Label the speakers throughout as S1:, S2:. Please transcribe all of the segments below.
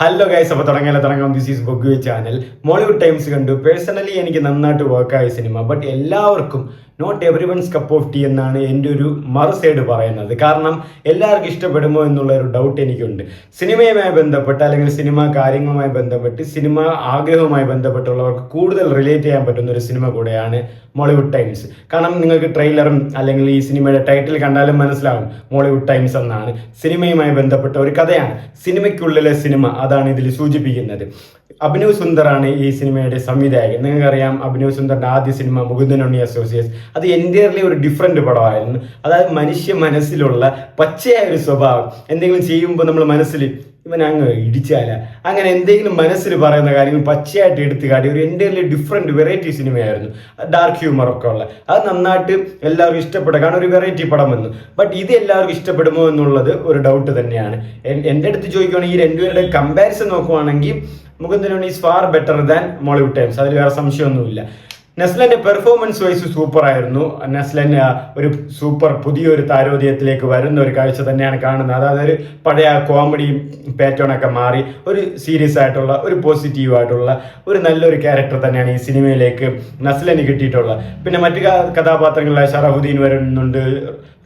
S1: Hello guys, അപ്പോൾ തുടങ്ങാം. This is ബൊഗ്ഗു ചാനൽ. മോളിവുഡ് ടൈംസ് കണ്ടു. പേഴ്സണലി എനിക്ക് നന്നായിട്ട് വർക്കായ സിനിമ. ബട്ട് എല്ലാവർക്കും not every once cup of tea എന്നാണ് എൻ്റെ ഒരു മറു സൈഡ് പറയുന്നത്. കാരണം എല്ലാവർക്കും ഇഷ്ടപ്പെടുമോ എന്നുള്ള ഒരു ഡൗട്ട് എനിക്കുണ്ട്. സിനിമയുമായി ബന്ധപ്പെട്ട് അല്ലെങ്കിൽ സിനിമ കാര്യങ്ങളുമായി ബന്ധപ്പെട്ട് സിനിമ ആഗ്രഹവുമായി ബന്ധപ്പെട്ടുള്ളവർക്ക് കൂടുതൽ റിലേറ്റ് ചെയ്യാൻ പറ്റുന്ന ഒരു സിനിമ കൂടെയാണ് മോളിവുഡ് ടൈംസ്. കാരണം നിങ്ങൾക്ക് ട്രെയിലറും അല്ലെങ്കിൽ ഈ സിനിമയുടെ ടൈറ്റിൽ കണ്ടാലും മനസ്സിലാവും മോളിവുഡ് ടൈംസ് എന്നാണ്. സിനിമയുമായി ബന്ധപ്പെട്ട ഒരു കഥയാണ്. സിനിമയ്ക്കുള്ളിലെ സിനിമ, അതാണ് ഇതിൽ സൂചിപ്പിക്കുന്നത്. അഭിനവ് സുന്ദറാണ് ഈ സിനിമയുടെ സംവിധായകൻ. നിങ്ങൾക്കറിയാം, അഭിനവ് സുന്ദറിന്റെ ആദ്യ സിനിമ മുകുന്ദൻ ഉണ്ണി അസോസിയേറ്റ്സ്, അത് എൻ്റയർലി ഒരു ഡിഫറെന്റ് പടമായിരുന്നു. അതായത് മനുഷ്യ മനസ്സിലുള്ള പച്ചയായ ഒരു സ്വഭാവം, എന്തെങ്കിലും ചെയ്യുമ്പോൾ നമ്മൾ മനസ്സിൽ ഇവൻ അങ്ങ് ഇടിച്ചാല അങ്ങനെ എന്തെങ്കിലും മനസ്സിൽ പറയുന്ന കാര്യങ്ങൾ പച്ചയായിട്ട് എടുത്തു കാട്ടി ഒരു എൻ്റയർലി ഡിഫറെന്റ് വെറൈറ്റി സിനിമയായിരുന്നു. ഡാർക്ക് ഹ്യൂമർ ഒക്കെ ഉള്ള, അത് നന്നായിട്ട് എല്ലാവർക്കും ഇഷ്ടപ്പെടുക. കാരണം ഒരു വെറൈറ്റി പടം വന്നു. ബട്ട് ഇത് എല്ലാവർക്കും ഇഷ്ടപ്പെടുമോ എന്നുള്ളത് ഒരു ഡൗട്ട് തന്നെയാണ്. എൻ്റെ അടുത്ത് ചോദിക്കുകയാണെങ്കിൽ ഈ രണ്ടുപേരുടെ കമ്പാരിസൺ നോക്കുവാണെങ്കിൽ Mukundan Unni is far better than Mollywood times. അതിൽ വേറെ സംശയമൊന്നുമില്ല. നെസ്ലന്റെ പെർഫോമൻസ് വൈസ് സൂപ്പർ ആയിരുന്നു. നെസ്ലൻ ഒരു സൂപ്പർ പുതിയൊരു താരോദയത്തിലേക്ക് വരുന്ന ഒരു കാഴ്ച തന്നെയാണ് കാണുന്നത്. അതായത് ഒരു പഴയ കോമഡി പാറ്റേൺ ഒക്കെ മാറി ഒരു സീരിയസ് ആയിട്ടുള്ള ഒരു പോസിറ്റീവ് ആയിട്ടുള്ള ഒരു നല്ലൊരു ക്യാരക്ടർ തന്നെയാണ് ഈ സിനിമയിലേക്ക് നെസ്ലന് കിട്ടിയിട്ടുള്ളത്. പിന്നെ മറ്റു കഥാപാത്രങ്ങളായ ഷറഫുദ്ദീൻ വരുന്നുണ്ട്,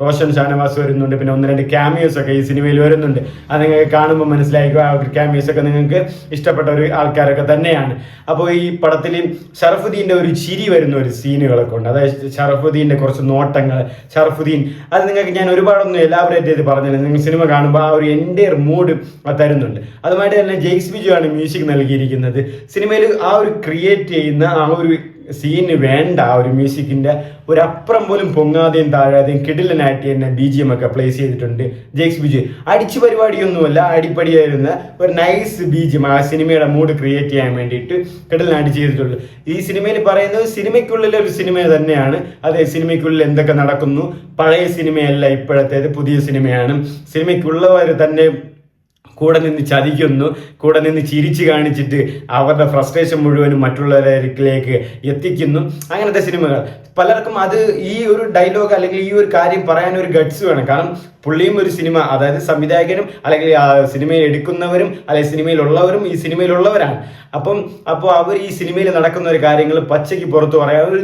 S1: റോഷൻ ഷാനവാസ് വരുന്നുണ്ട്, പിന്നെ ഒന്ന് രണ്ട് ക്യാമിയോസ് ഒക്കെ ഈ സിനിമയിൽ വരുന്നുണ്ട്. അത് നിങ്ങൾക്ക് കാണുമ്പോൾ മനസ്സിലായിരിക്കും ആ ക്യാമിയോസ് ഒക്കെ നിങ്ങൾക്ക് ഇഷ്ടപ്പെട്ട ഒരു ആൾക്കാരൊക്കെ തന്നെയാണ്. അപ്പോൾ ഈ പടത്തിൽ ഷറഫുദ്ദീൻ്റെ ഒരു ചിരി വരുന്ന ഒരു സീനുകളൊക്കെ ഉണ്ട്. അതായത് ഷറഫുദ്ദീൻ്റെ കുറച്ച് നോട്ടങ്ങൾ, ഷറഫുദ്ദീൻ അത് നിങ്ങൾക്ക് ഞാൻ ഒരുപാടൊന്നും എലാബറേറ്റ് ചെയ്ത് പറഞ്ഞില്ല. നിങ്ങൾ സിനിമ കാണുമ്പോൾ ആ ഒരു എൻ്റയർ മൂഡ് തരുന്നുണ്ട്. അതുമായിട്ട് തന്നെ ജെയ്ക്സ് ബിജു ആണ് മ്യൂസിക് നൽകിയിരിക്കുന്നത്. സിനിമയിൽ ആ ഒരു ക്രിയേറ്റ് ചെയ്യുന്ന ആ ഒരു സീന് വേണ്ട ആ ഒരു മ്യൂസിക്കിന്റെ ഒരപ്പുറം പോലും പൊങ്ങാതെയും താഴാതെയും കിടിലനായിട്ട് തന്നെ BGM ഒക്കെ പ്ലേസ് ചെയ്തിട്ടുണ്ട് ജെയ്ക്സ് ബിജു. അടിച്ചു പരിപാടിയൊന്നുമല്ല, അടിപടിയായിരുന്ന ഒരു നൈസ് BGM ആ സിനിമയുടെ മൂഡ് ക്രിയേറ്റ് ചെയ്യാൻ വേണ്ടിയിട്ട് കിടിലനായിട്ട് ചെയ്തിട്ടുള്ളൂ. ഈ സിനിമയിൽ പറയുന്നത് സിനിമയ്ക്കുള്ളിലെ ഒരു സിനിമ തന്നെയാണ്. അതെ, സിനിമയ്ക്കുള്ളിൽ എന്തൊക്കെ നടക്കുന്നു, പഴയ സിനിമയല്ല ഇപ്പോഴത്തേത്, പുതിയ സിനിമയാണ്. സിനിമയ്ക്കുള്ളവർ തന്നെ കൂടെ നിന്ന് ചതിക്കുന്നു, കൂടെ നിന്ന് ചിരിച്ചു കാണിച്ചിട്ട് അവരുടെ ഫ്രസ്ട്രേഷൻ മുഴുവനും മറ്റുള്ളവരിലേക്ക് എത്തിക്കുന്നു. അങ്ങനത്തെ സിനിമകൾ പലർക്കും അത് ഈ ഒരു ഡയലോഗ് അല്ലെങ്കിൽ ഈ ഒരു കാര്യം പറയാൻ ഒരു ഗട്സ് വേണം. കാരണം പുള്ളിയും ഒരു സിനിമ, അതായത് സംവിധായകനും അല്ലെങ്കിൽ സിനിമയിൽ എടുക്കുന്നവരും അല്ലെങ്കിൽ സിനിമയിലുള്ളവരും ഈ സിനിമയിലുള്ളവരാണ്. അപ്പോൾ അവർ ഈ സിനിമയിൽ നടക്കുന്ന ഒരു കാര്യങ്ങൾ പച്ചയ്ക്ക് പുറത്തു പറയാൻ ഒരു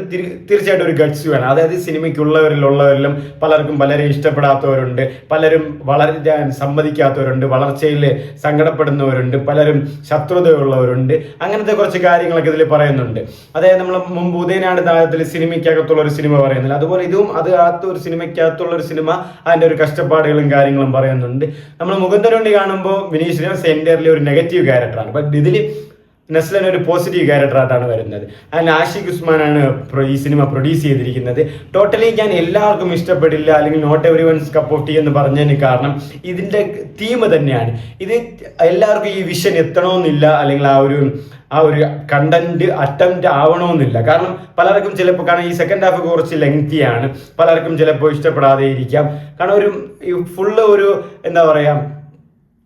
S1: തീർച്ചയായിട്ടും ഒരു ഗട്സ് വേണം. അതായത് സിനിമയ്ക്കുള്ളവരിലുള്ളവരിലും പലർക്കും പലരെ ഇഷ്ടപ്പെടാത്തവരുണ്ട്, പലരും വളരാൻ സമ്മതിക്കാത്തവരുണ്ട്, വളർച്ചയിൽ സങ്കടപ്പെടുന്നവരുണ്ട്, പലരും ശത്രുതയുള്ളവരുണ്ട്. അങ്ങനത്തെ കുറച്ച് കാര്യങ്ങളൊക്കെ ഇതിൽ പറയുന്നുണ്ട്. അതായത് നമ്മൾ മുമ്പ് ഉദയനാട് താഴത്തിൽ സിനിമയ്ക്കകത്തുള്ള ഒരു സിനിമ പറയുന്നില്ല, അതുപോലെ ഇതും അത് ഒരു സിനിമയ്ക്കകത്തുള്ള ഒരു സിനിമ അതിൻ്റെ ഒരു കഷ്ടപ്പാടുകളും കാര്യങ്ങളും പറയുന്നുണ്ട്. നമ്മൾ മുകുന്ദൻ ഉണ്ണി കാണുമ്പോൾ വിനീത് ശ്രീനിവാസ് എൻ്റയർലി ഒരു നെഗറ്റീവ് ക്യാരക്ടറാണ്. ബട്ട് ഇതിൽ നെസ്ലൻ ഒരു പോസിറ്റീവ് ക്യാരക്ടറായിട്ടാണ് വരുന്നത്. ആൻഡ് ആഷിഖ് ഉസ്മാനാണ് ഈ സിനിമ പ്രൊഡ്യൂസ് ചെയ്തിരിക്കുന്നത്. ടോട്ടലി ഞാൻ എല്ലാവർക്കും ഇഷ്ടപ്പെടില്ല അല്ലെങ്കിൽ not every once cup of tea എന്ന് പറഞ്ഞതിന് കാരണം ഇതിൻ്റെ തീം തന്നെയാണ്. ഇത് എല്ലാവർക്കും ഈ വിഷൻ എത്തണമെന്നില്ല, അല്ലെങ്കിൽ ആ ഒരു കണ്ടന്റ് അറ്റംപ്റ്റ് ആവണമെന്നില്ല. കാരണം പലർക്കും ചിലപ്പോൾ, കാരണം ഈ സെക്കൻഡ് ഹാഫ് കുറച്ച് ലെങ്തിയാണ്, പലർക്കും ചിലപ്പോൾ ഇഷ്ടപ്പെടാതെ ഇരിക്കാം. കാരണം ഒരു ഫുള്ള് ഒരു എന്താ പറയുക,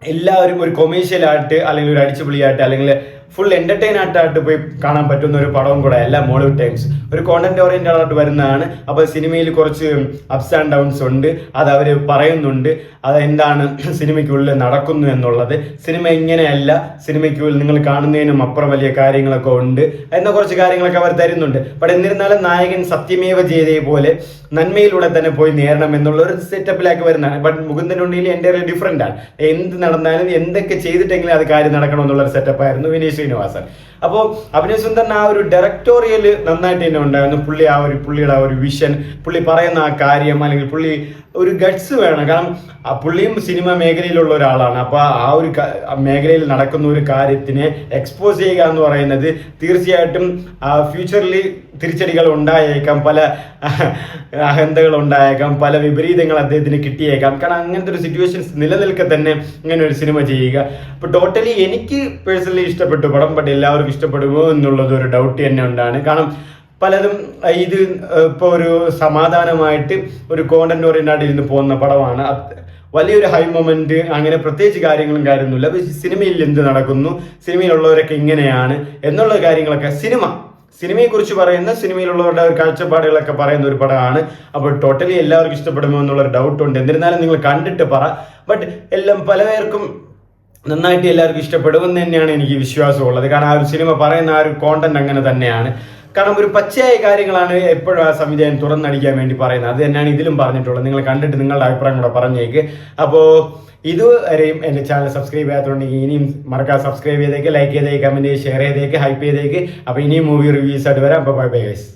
S1: എല്ലാവരും ഒരു കൊമേഴ്ഷ്യലായിട്ട് അല്ലെങ്കിൽ ഒരു അടിച്ചുപൊളിയായിട്ട് അല്ലെങ്കിൽ ഫുൾ എന്റർടൈൻ ആയിട്ട് പോയി കാണാൻ പറ്റുന്ന ഒരു പടവും കൂടെ അല്ല മോളിവുഡ് ടൈംസ്. ഒരു കോണ്ടന്റ് ഓറിയന്റഡ് ആയിട്ട് വരുന്നതാണ്. അപ്പോൾ സിനിമയിൽ കുറച്ച് അപ്സ് ആൻഡ് ഡൗൺസ് ഉണ്ട്, അത് അവർ പറയുന്നുണ്ട്. അതെന്താണ് സിനിമയ്ക്കുള്ളിൽ നടക്കുന്നു എന്നുള്ളത്. സിനിമ ഇങ്ങനെയല്ല, സിനിമയ്ക്കുള്ളിൽ നിങ്ങൾ കാണുന്നതിനും അപ്പുറം വലിയ കാര്യങ്ങളൊക്കെ ഉണ്ട് എന്ന കുറച്ച് കാര്യങ്ങളൊക്കെ അവർ തരുന്നുണ്ട്. ബട്ട് എന്നിരുന്നാലും നായകൻ സത്യമേവ ജയതേ പോലെ നന്മയിലൂടെ തന്നെ പോയി നേരണം എന്നുള്ള ഒരു സെറ്റപ്പിലേക്ക് വരുന്നതാണ്. ബട്ട് മുകുന്ദൻ ഉണ്ണിയിൽ എൻ്റെ ഡിഫറെൻ്റ് ആണ്. എന്ത് നടന്നാലും എന്തൊക്കെ ചെയ്തിട്ടെങ്കിലും അത് കാര്യം നടക്കണം എന്നുള്ളൊരു സെറ്റപ്പായിരുന്നു വിനീത് ശ്രീനിവാസൻ. അപ്പോൾ അഭിനവ് സുന്ദറിന് ആ ഒരു ഡയറക്ടോറിയൽ നന്നായിട്ട് തന്നെ ഉണ്ടായിരുന്നു. പുള്ളിയുടെ ആ ഒരു വിഷൻ, പുള്ളി പറയുന്ന ആ കാര്യം, അല്ലെങ്കിൽ പുള്ളി ഒരു ഗട്സ് വേണം. കാരണം പുള്ളിയും സിനിമ മേഖലയിലുള്ള ഒരാളാണ്. അപ്പോൾ ആ ഒരു മേഖലയിൽ നടക്കുന്ന ഒരു കാര്യത്തിനെ എക്സ്പോസ് ചെയ്യുക എന്ന് പറയുന്നത് തീർച്ചയായിട്ടും ഫ്യൂച്ചറിൽ തിരിച്ചടികൾ ഉണ്ടായേക്കാം, പല അഹന്തകൾ ഉണ്ടായേക്കാം, പല വിപരീതങ്ങൾ അദ്ദേഹത്തിന് കിട്ടിയേക്കാം. കാരണം അങ്ങനത്തെ ഒരു സിറ്റുവേഷൻസ് നിലനിൽക്കെ തന്നെ ഇങ്ങനെ ഒരു സിനിമ ചെയ്യുക. അപ്പോൾ ടോട്ടലി എനിക്ക് പേഴ്സണലി ഇഷ്ടപ്പെട്ടു പടം. ബട്ട് എല്ലാവർക്കും ഇഷ്ടപ്പെടുമോ എന്നുള്ളത് ഒരു ഡൗട്ട് തന്നെ ഉണ്ടാണ്. കാരണം പലരും ഇത് ഇപ്പോൾ ഒരു സമാധാനമായിട്ട് ഒരു കോണ്ടന്റ് ഓറിയന്റഡ് ഇരുന്ന് പോകുന്ന പടമാണ്. വലിയൊരു ഹൈ മൊമെന്റ് അങ്ങനെ പ്രത്യേകിച്ച് കാര്യമൊന്നുമില്ല. സിനിമയിൽ എന്ത് നടക്കുന്നു, സിനിമയിലുള്ളവരൊക്കെ ഇങ്ങനെയാണ് എന്നുള്ള കാര്യങ്ങളൊക്കെ സിനിമയെക്കുറിച്ച് പറയുന്ന, സിനിമയിലുള്ളവരുടെ കാഴ്ചപ്പാടുകളൊക്കെ പറയുന്ന ഒരു പടമാണ്. അപ്പോൾ ടോട്ടലി എല്ലാവർക്കും ഇഷ്ടപ്പെടുമോ എന്നുള്ളൊരു ഡൗട്ടുണ്ട്. എന്നിരുന്നാലും നിങ്ങൾ കണ്ടിട്ട് പറ. ബട്ട് എല്ലാം പലപേർക്കും നന്നായിട്ട് എല്ലാവർക്കും ഇഷ്ടപ്പെടുമെന്ന് തന്നെയാണ് എനിക്ക് വിശ്വാസമുള്ളത്. കാരണം ആ ഒരു സിനിമ പറയുന്ന ആ ഒരു കോണ്ടന്റ് അങ്ങനെ തന്നെയാണ്. കാരണം ഒരു പച്ചയായ കാര്യങ്ങളാണ് എപ്പോഴും ആ സംവിധായകൻ തുറന്നടിക്കാൻ വേണ്ടി പറയുന്നത്. അത് തന്നെയാണ് ഇതിലും പറഞ്ഞിട്ടുള്ളത്. നിങ്ങൾ കണ്ടിട്ട് നിങ്ങളുടെ അഭിപ്രായം കൂടെ പറഞ്ഞേക്ക്. അപ്പോൾ ഇതുവരെയും എൻ്റെ ചാനൽ സബ്സ്ക്രൈബ് ചെയ്യാത്തതുകൊണ്ടെങ്കിൽ ഇനിയും മറക്കാതെ സബ്സ്ക്രൈബ് ചെയ്തേക്ക്, ലൈക്ക് ചെയ്തേക്ക്, കമൻറ്റ് ചെയ്ത് ഷെയർ ചെയ്തേക്ക്, ഹൈപ്പ് ചെയ്തേക്ക്. അപ്പോൾ ഇനിയും മൂവി റിവ്യൂസ് ആയിട്ട് വരാം. അപ്പോൾ ബൈ ബൈ ഗൈസ്.